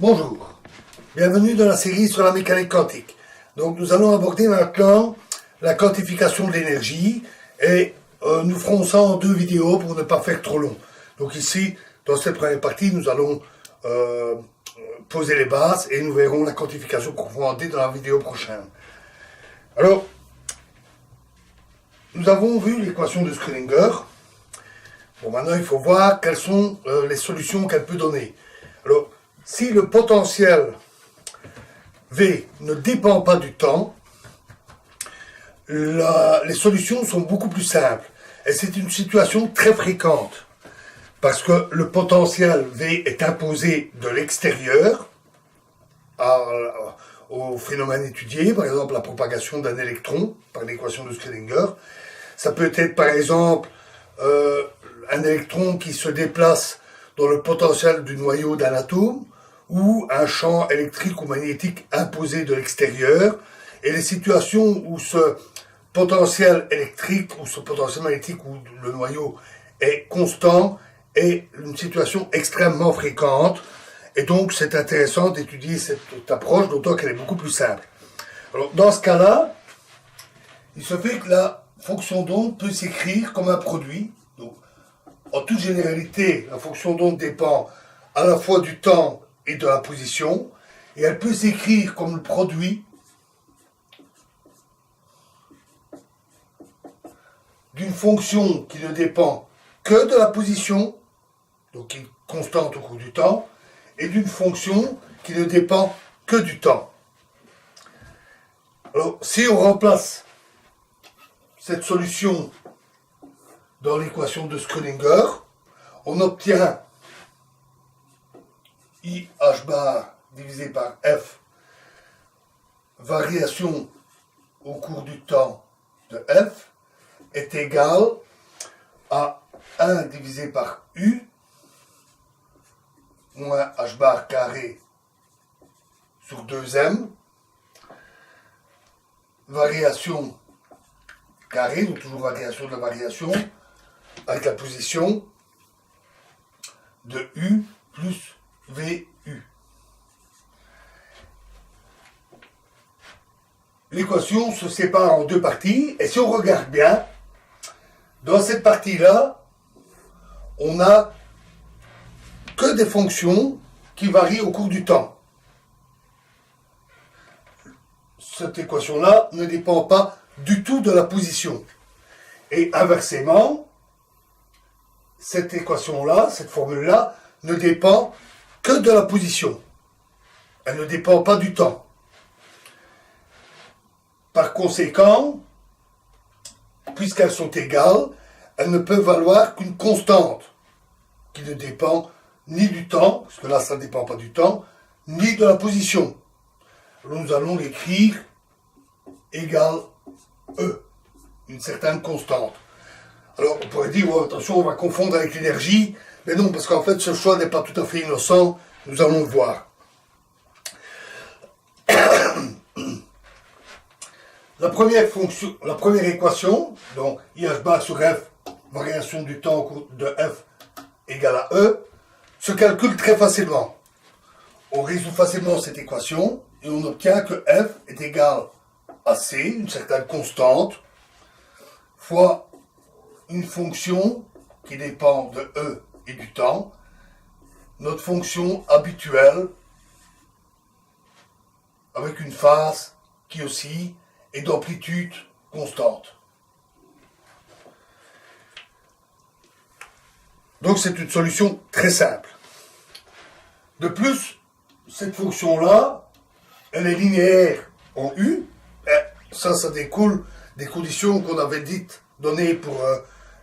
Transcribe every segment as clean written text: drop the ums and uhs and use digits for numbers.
Bonjour, bienvenue dans la série sur la mécanique quantique. Donc nous allons aborder maintenant la quantification de l'énergie et nous ferons ça en 2 vidéos pour ne pas faire trop long. Donc ici, dans cette première partie, nous allons poser les bases et nous verrons la quantification approfondie dans la vidéo prochaine. Alors, nous avons vu l'équation de Schrödinger. Bon, maintenant il faut voir quelles sont les solutions qu'elle peut donner. Alors, si le potentiel V ne dépend pas du temps, les solutions sont beaucoup plus simples. Et c'est une situation très fréquente. Parce que le potentiel V est imposé de l'extérieur au phénomène étudié, par exemple la propagation d'un électron par l'équation de Schrödinger. Ça peut être par exemple un électron qui se déplace dans le potentiel du noyau d'un atome, ou un champ électrique ou magnétique imposé de l'extérieur, et les situations où ce potentiel électrique ou ce potentiel magnétique ou le noyau est constant est une situation extrêmement fréquente, et donc c'est intéressant d'étudier cette approche, d'autant qu'elle est beaucoup plus simple. Alors dans ce cas-là, il se fait que la fonction d'onde peut s'écrire comme un produit. Donc, en toute généralité, la fonction d'onde dépend à la fois du temps et de la position, et elle peut s'écrire comme le produit d'une fonction qui ne dépend que de la position, donc qui est constante au cours du temps, et d'une fonction qui ne dépend que du temps. Alors, si on remplace cette solution dans l'équation de Schrödinger, on obtient IH bar divisé par F, variation au cours du temps de F, est égal à 1 divisé par U, moins H bar carré sur 2M, variation carré, donc toujours variation de la variation, avec la position de U plus VU. L'équation se sépare en 2 parties, et si on regarde bien, dans cette partie-là, on n'a que des fonctions qui varient au cours du temps. Cette équation-là ne dépend pas du tout de la position. Et inversement, cette équation-là, cette formule-là, ne dépend que de la position. Elle ne dépend pas du temps. Par conséquent, puisqu'elles sont égales, elles ne peuvent valoir qu'une constante qui ne dépend ni du temps, parce que là ça ne dépend pas du temps, ni de la position. Alors nous allons l'écrire égale E, une certaine constante. Alors on pourrait dire, oh, attention, on va confondre avec l'énergie, mais non, parce qu'en fait ce choix n'est pas tout à fait innocent, nous allons le voir. La première équation, donc IH bar sur F, variation du temps au cours de F égale à E, se calcule très facilement. On résout facilement cette équation et on obtient que F est égal à C, une certaine constante, fois une fonction qui dépend de E et du temps, notre fonction habituelle avec une phase qui oscille et d'amplitude constante. Donc c'est une solution très simple. De plus, cette fonction-là, elle est linéaire en U. Et ça découle des conditions qu'on avait données pour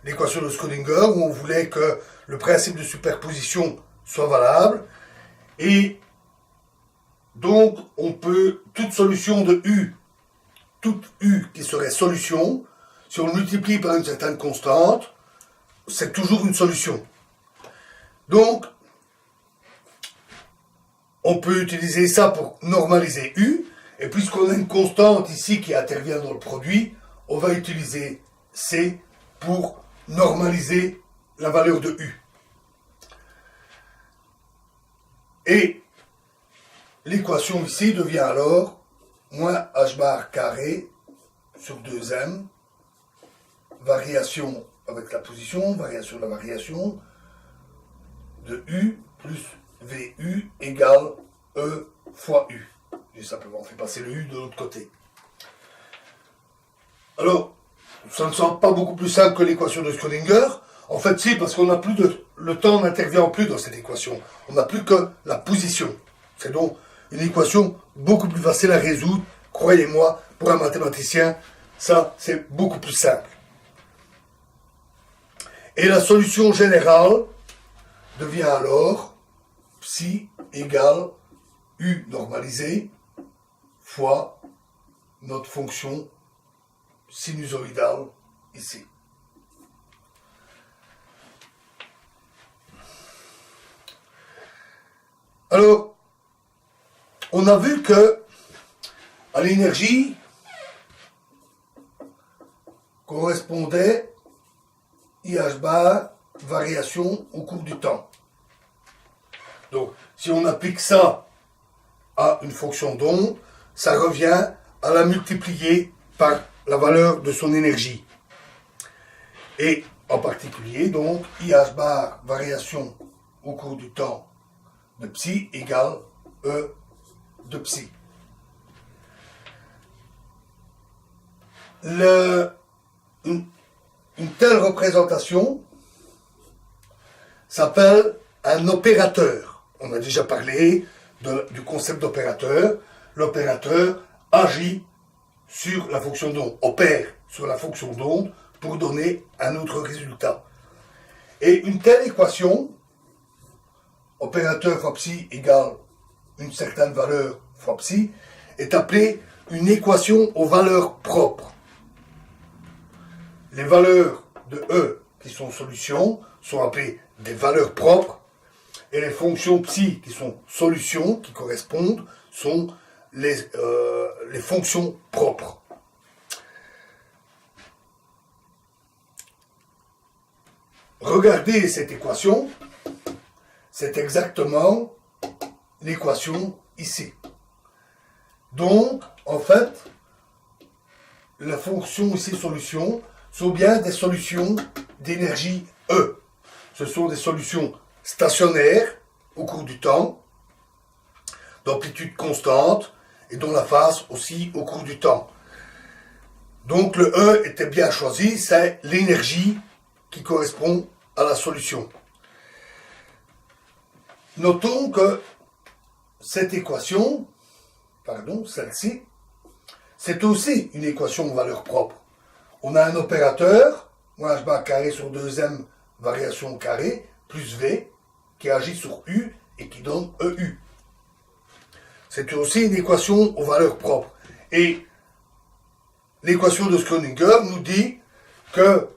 l'équation de Schrödinger, où on voulait que le principe de superposition soit valable. Et donc, on peut, toute solution de U, toute U qui serait solution, si on le multiplie par une certaine constante, c'est toujours une solution. Donc, on peut utiliser ça pour normaliser U, et puisqu'on a une constante ici qui intervient dans le produit, on va utiliser C pour normaliser la valeur de U. Et l'équation ici devient alors moins h bar carré sur 2m, variation avec la position, variation de la variation, de U plus VU égale E fois U. J'ai simplement fait passer le U de l'autre côté. Alors, ça ne semble pas beaucoup plus simple que l'équation de Schrödinger. En fait, si, parce qu'on n'a plus le temps n'intervient plus dans cette équation. On n'a plus que la position. C'est donc une équation beaucoup plus facile à résoudre. Croyez-moi, pour un mathématicien, ça, c'est beaucoup plus simple. Et la solution générale devient alors psi égale U normalisé fois notre fonction sinusoïdale ici. Alors, on a vu que à l'énergie correspondait IH bar variation au cours du temps. Donc, si on applique ça à une fonction d'onde, ça revient à la multiplier par la valeur de son énergie. Et en particulier, donc, IH bar variation au cours du temps de psi égale E de psi. Une telle représentation s'appelle un opérateur. On a déjà parlé du concept d'opérateur. L'opérateur agit sur la fonction d'onde, opère sur la fonction d'onde pour donner un autre résultat. Et une telle équation, opérateur fois psi égale une certaine valeur fois psi, est appelée une équation aux valeurs propres. Les valeurs de E qui sont solutions sont appelées des valeurs propres et les fonctions psi qui sont solutions, qui correspondent, sont les fonctions propres. Regardez cette équation, c'est exactement l'équation ici. Donc, en fait, la fonction ici solution sont bien des solutions d'énergie E. Ce sont des solutions stationnaires au cours du temps, d'amplitude constante et dont la phase aussi au cours du temps. Donc le E était bien choisi, c'est l'énergie qui correspond à la solution. Notons que cette équation, celle-ci, c'est aussi une équation aux valeurs propres. On a un opérateur, moins h bar carré sur 2m variation carré, plus V, qui agit sur U et qui donne EU. C'est aussi une équation aux valeurs propres. Et l'équation de Schrödinger nous dit que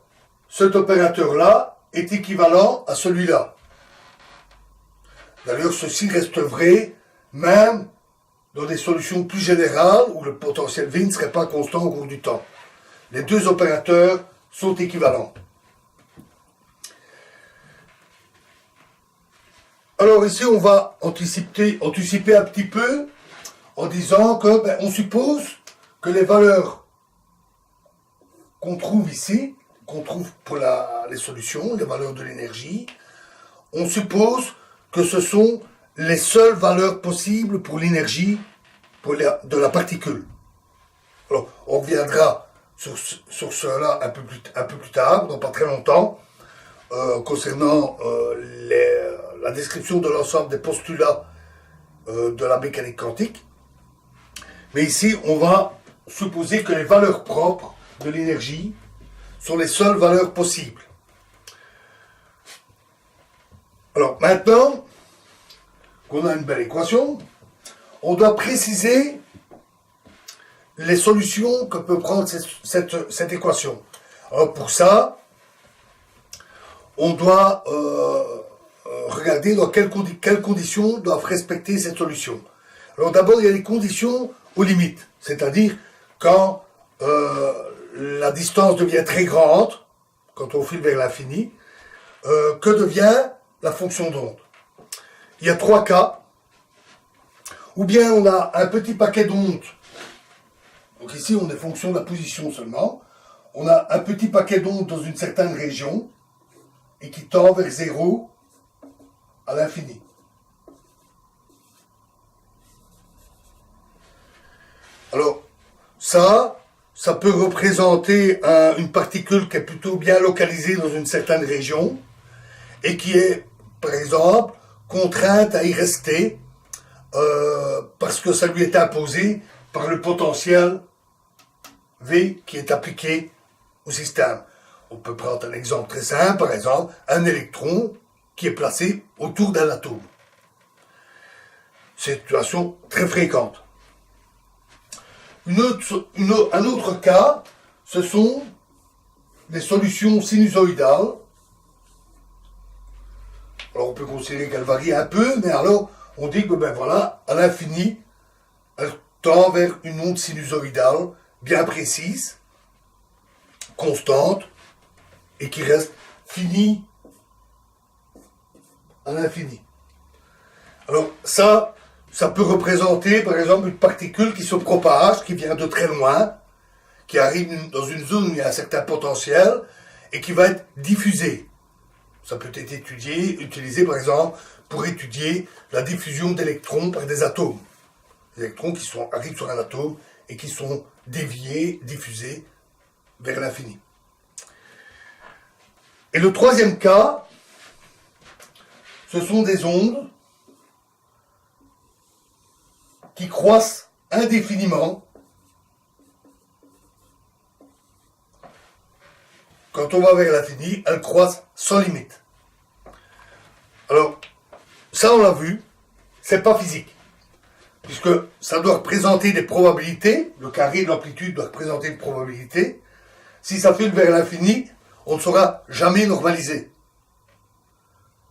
cet opérateur-là est équivalent à celui-là. D'ailleurs, ceci reste vrai même dans des solutions plus générales où le potentiel V ne serait pas constant au cours du temps. Les deux opérateurs sont équivalents. Alors ici, on va anticiper un petit peu en disant que on suppose que les valeurs qu'on trouve ici, qu'on trouve pour les solutions, les valeurs de l'énergie, on suppose que ce sont les seules valeurs possibles pour l'énergie de la particule. Alors, on reviendra sur cela un peu plus tard, dans pas très longtemps, concernant la description de l'ensemble des postulats de la mécanique quantique. Mais ici, on va supposer que les valeurs propres de l'énergie sont les seules valeurs possibles. Alors, maintenant qu'on a une belle équation, on doit préciser les solutions que peut prendre cette équation. Alors pour ça, on doit regarder dans quelles conditions doivent respecter cette solution. Alors d'abord, il y a les conditions aux limites, c'est-à-dire quand la distance devient très grande, quand on file vers l'infini, que devient la fonction d'onde. Il y a trois cas. Ou bien on a un petit paquet d'ondes. Donc ici, on est fonction de la position seulement. On a un petit paquet d'ondes dans une certaine région et qui tend vers 0 à l'infini. Alors, ça peut représenter une particule qui est plutôt bien localisée dans une certaine région et qui est, par exemple, contrainte à y rester parce que ça lui est imposé par le potentiel V qui est appliqué au système. On peut prendre un exemple très simple, par exemple, un électron qui est placé autour d'un atome. C'est une situation très fréquente. Un autre cas, ce sont les solutions sinusoïdales. Alors on peut considérer qu'elles varient un peu, mais alors on dit que ben voilà, à l'infini, elle tend vers une onde sinusoïdale bien précise, constante, et qui reste finie à l'infini. Alors ça peut représenter par exemple une particule qui se propage, qui vient de très loin, qui arrive dans une zone où il y a un certain potentiel, et qui va être diffusée. Ça peut être utilisé par exemple pour étudier la diffusion d'électrons par des atomes. Des électrons qui arrivent sur un atome et qui sont déviés, diffusés vers l'infini. Et le troisième cas, ce sont des ondes qui croissent indéfiniment. Quand on va vers l'infini, elles croissent sans limite. Alors, ça on l'a vu, c'est pas physique. Puisque ça doit représenter des probabilités, le carré de l'amplitude doit représenter une probabilité. Si ça file vers l'infini, on ne saura jamais normaliser.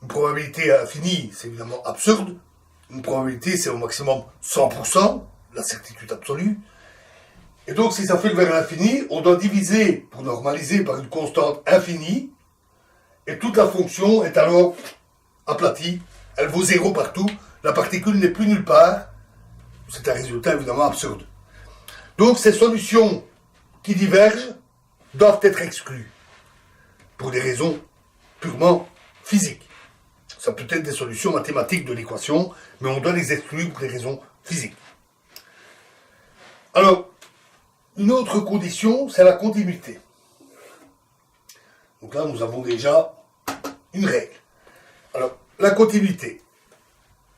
Une probabilité infinie, c'est évidemment absurde. Une probabilité, c'est au maximum 100%, la certitude absolue. Et donc, si ça file vers l'infini, on doit diviser pour normaliser par une constante infinie, et toute la fonction est alors aplatie, elle vaut 0 partout, la particule n'est plus nulle part. C'est un résultat évidemment absurde. Donc ces solutions qui divergent doivent être exclues pour des raisons purement physiques. Ça peut être des solutions mathématiques de l'équation, mais on doit les exclure pour des raisons physiques. Alors, une autre condition, c'est la continuité. Donc là, nous avons déjà une règle. Alors, la continuité.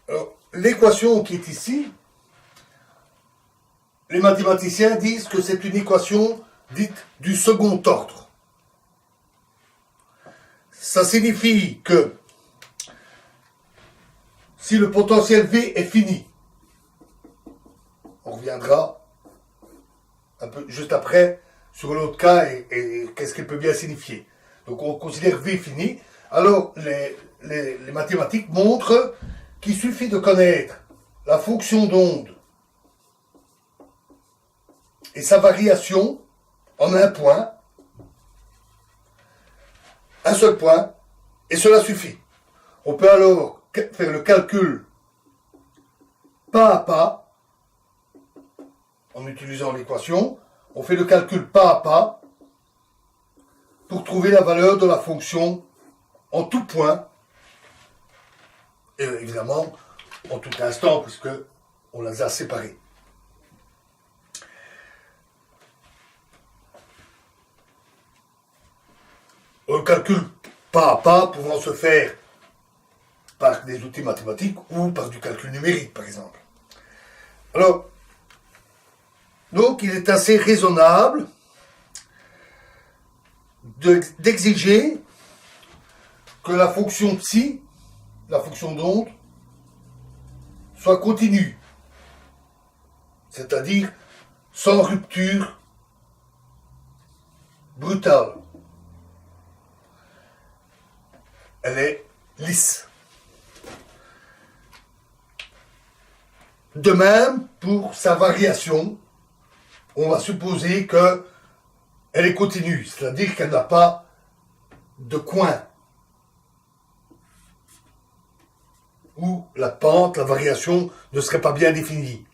Alors, l'équation qui est ici, les mathématiciens disent que c'est une équation dite du second ordre. Ça signifie que si le potentiel V est fini, on reviendra un peu juste après sur l'autre cas et qu'est-ce qu'il peut bien signifier. Donc on considère V fini. Alors les mathématiques montrent qu'il suffit de connaître la fonction d'onde et sa variation en un point, un seul point, et cela suffit. On peut alors faire le calcul pas à pas, en utilisant l'équation. On fait le calcul pas à pas pour trouver la valeur de la fonction en tout point, et évidemment en tout instant, puisque on les a séparés. Le calcul pas à pas pouvant se faire par des outils mathématiques ou par du calcul numérique, par exemple. Alors, donc il est assez raisonnable d'exiger que la fonction psi, la fonction d'onde, soit continue, c'est-à-dire sans rupture brutale. Elle est lisse. De même, pour sa variation, on va supposer qu'elle est continue, c'est-à-dire qu'elle n'a pas de coin. où la pente, la variation ne serait pas bien définie.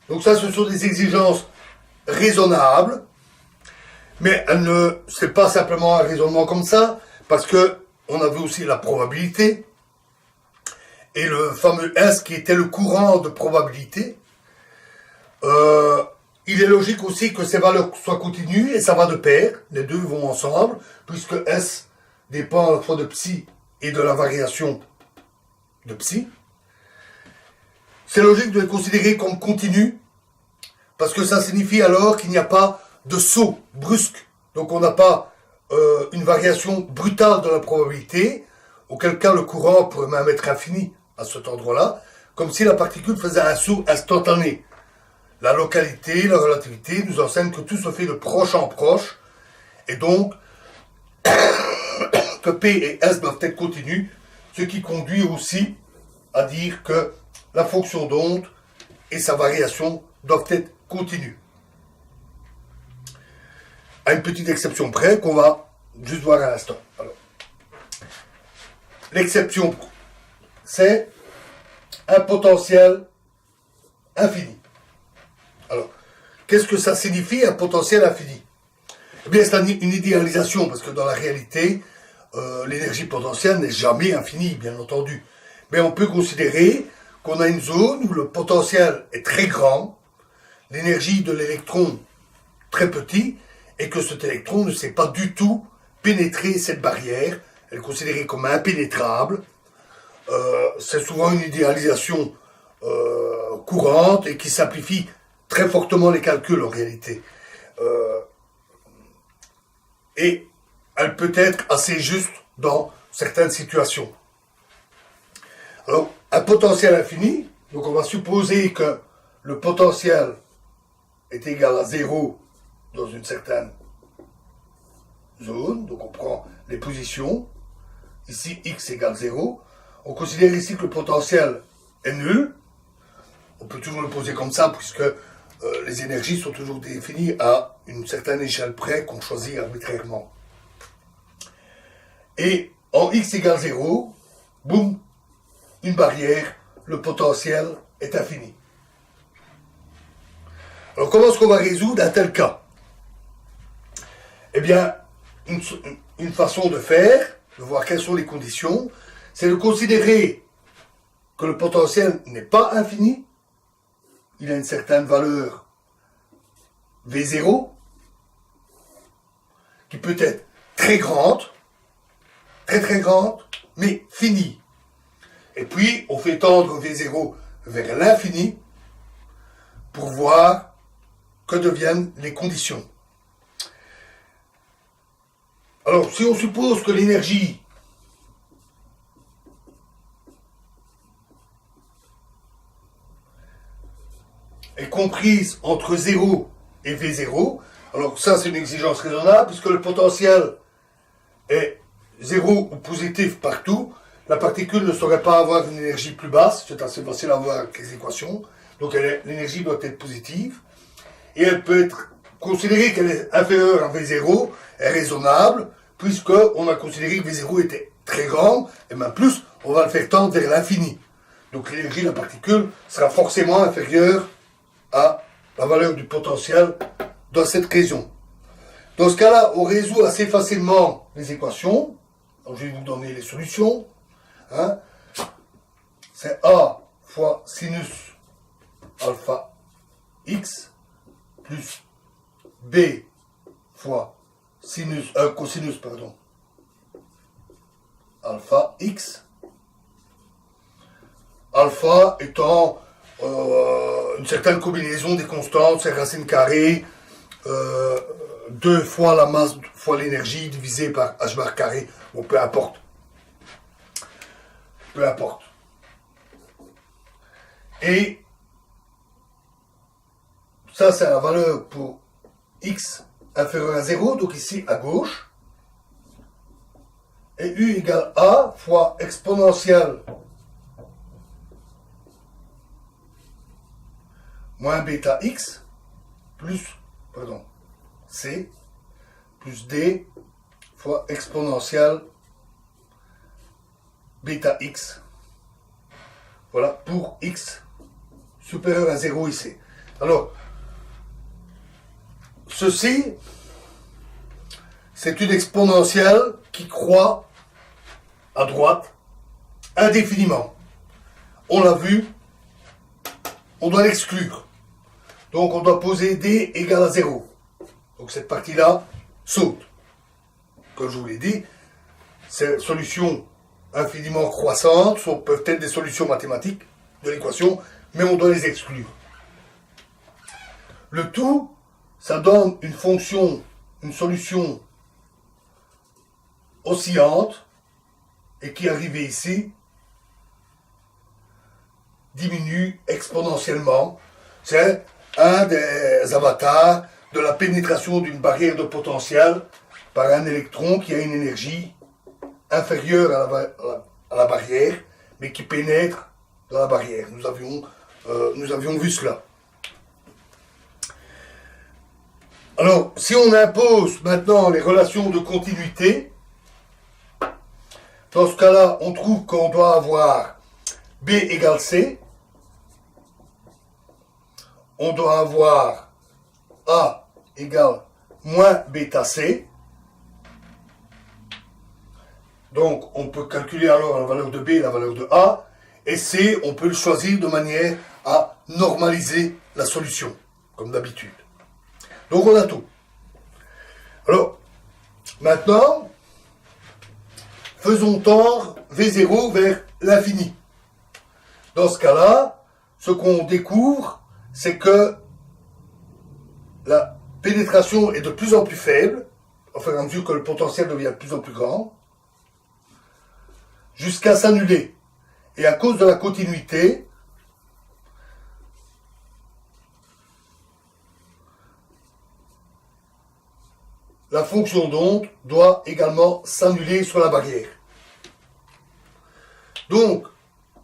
Donc ça, ce sont des exigences raisonnables, mais c'est pas simplement un raisonnement comme ça, parce que on avait aussi la probabilité, et le fameux S qui était le courant de probabilité. Il est logique aussi que ces valeurs soient continues, et ça va de pair, les deux vont ensemble, puisque S dépend à la fois de psi et de la variation de psi. C'est logique de les considérer comme continus, parce que ça signifie alors qu'il n'y a pas de saut brusque. Donc on n'a pas une variation brutale de la probabilité, auquel cas le courant pourrait même être infini à cet endroit-là, comme si la particule faisait un saut instantané. La localité, la relativité nous enseignent que tout se fait de proche en proche, et donc que P et S doivent être continus, ce qui conduit aussi à dire que la fonction d'onde et sa variation doivent être continues. À une petite exception près qu'on va juste voir à l'instant. L'exception, c'est un potentiel infini. Alors, qu'est-ce que ça signifie, un potentiel infini? Eh bien, c'est une idéalisation, parce que dans la réalité, l'énergie potentielle n'est jamais infinie, bien entendu. Mais on peut considérer qu'on a une zone où le potentiel est très grand, l'énergie de l'électron très petit, et que cet électron ne sait pas du tout pénétrer cette barrière. Elle est considérée comme impénétrable. C'est souvent une idéalisation courante et qui simplifie très fortement les calculs en réalité. Et elle peut être assez juste dans certaines situations. Alors, un potentiel infini, donc on va supposer que le potentiel est égal à 0 dans une certaine zone, donc on prend les positions, ici x égale 0, on considère ici que le potentiel est nul, on peut toujours le poser comme ça, puisque les énergies sont toujours définies à une certaine échelle près qu'on choisit arbitrairement. Et en x égale 0, boum, une barrière, le potentiel est infini. Alors comment est-ce qu'on va résoudre un tel cas? Eh bien, une façon de faire, de voir quelles sont les conditions, c'est de considérer que le potentiel n'est pas infini, il a une certaine valeur V0, qui peut être très grande, très grande, mais finie. Et puis, on fait tendre V0 vers l'infini pour voir que deviennent les conditions. Alors, si on suppose que l'énergie est comprise entre 0 et V0, alors ça c'est une exigence raisonnable, puisque le potentiel est 0 ou positif partout, la particule ne saurait pas avoir une énergie plus basse, c'est assez facile à voir avec les équations, donc l'énergie doit être positive, et elle peut être considérée qu'elle est inférieure à V0, est raisonnable, puisqu'on a considéré que V0 était très grand, et même plus, on va le faire tendre vers l'infini. Donc l'énergie de la particule sera forcément inférieure à la valeur du potentiel dans cette région. Dans ce cas-là, on résout assez facilement les équations. Donc, je vais vous donner les solutions. C'est A fois sinus alpha x plus B fois cosinus alpha x. Alpha étant une certaine combinaison des constantes, c'est racine carrée, 2 fois la masse fois l'énergie divisé par h bar carré, bon peu importe. Peu importe. Et ça c'est la valeur pour x inférieur à 0, donc ici à gauche. Et U égale A fois exponentielle moins bêta x plus, C plus D fois exponentielle bêta x Voilà, pour x supérieur à 0 ici. Alors, ceci, c'est une exponentielle qui croît à droite indéfiniment. On l'a vu, on doit l'exclure. Donc on doit poser d égale à 0. Donc cette partie-là saute. Comme je vous l'ai dit, ces solutions infiniment croissantes peuvent être des solutions mathématiques de l'équation, mais on doit les exclure. Le tout, ça donne une fonction, une solution oscillante, et qui, arrivée ici, diminue exponentiellement. C'est un des avatars de la pénétration d'une barrière de potentiel par un électron qui a une énergie inférieure à la barrière, mais qui pénètre dans la barrière. Nous avions vu cela. Alors, si on impose maintenant les relations de continuité, dans ce cas-là, on trouve qu'on doit avoir B égale C, on doit avoir A égale moins bêta C. Donc, on peut calculer alors la valeur de B et la valeur de A. Et C, on peut le choisir de manière à normaliser la solution, comme d'habitude. Donc, on a tout. Alors, maintenant, faisons tendre V0 vers l'infini. Dans ce cas-là, ce qu'on découvre, c'est que la pénétration est de plus en plus faible, au fur et à mesure que le potentiel devient de plus en plus grand, jusqu'à s'annuler. Et à cause de la continuité, la fonction d'onde doit également s'annuler sur la barrière. Donc,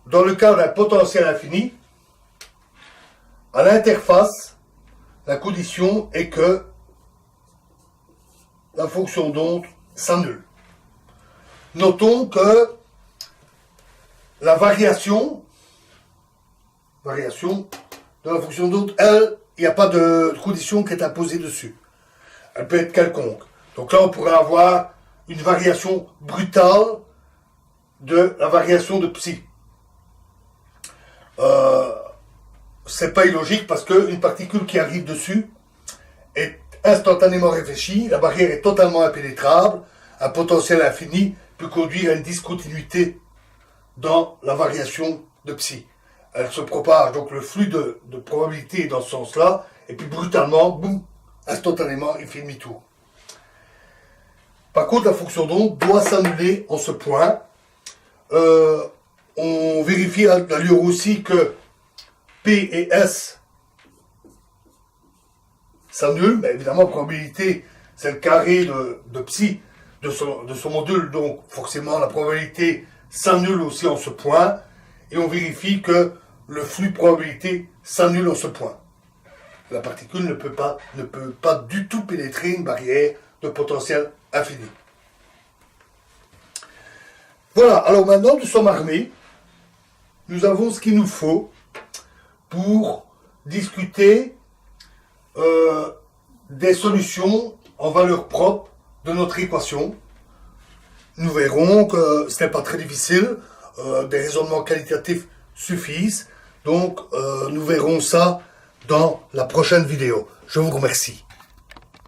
dans le cas d'un potentiel infini, à l'interface, la condition est que la fonction d'onde s'annule. Notons que la variation de la fonction d'onde, elle, il n'y a pas de condition qui est imposée dessus. Elle peut être quelconque. Donc là, on pourrait avoir une variation brutale de la variation de psi. C'est pas illogique parce qu'une particule qui arrive dessus est instantanément réfléchie, la barrière est totalement impénétrable, un potentiel infini peut conduire à une discontinuité dans la variation de psi. Elle se propage, donc le flux de probabilité est dans ce sens-là, et puis brutalement, boum, instantanément, il fait demi-tour. Par contre, la fonction d'onde doit s'annuler en ce point. On vérifie d'ailleurs aussi que P et S s'annulent, mais évidemment, la probabilité, c'est le carré de psi de son module, donc forcément la probabilité s'annule aussi en ce point, et on vérifie que le flux probabilité s'annule en ce point. La particule ne peut pas du tout pénétrer une barrière de potentiel infini. Voilà, alors maintenant nous sommes armés, nous avons ce qu'il nous faut pour discuter des solutions en valeur propre de notre équation. Nous verrons que ce n'est pas très difficile, des raisonnements qualitatifs suffisent, donc nous verrons ça dans la prochaine vidéo. Je vous remercie.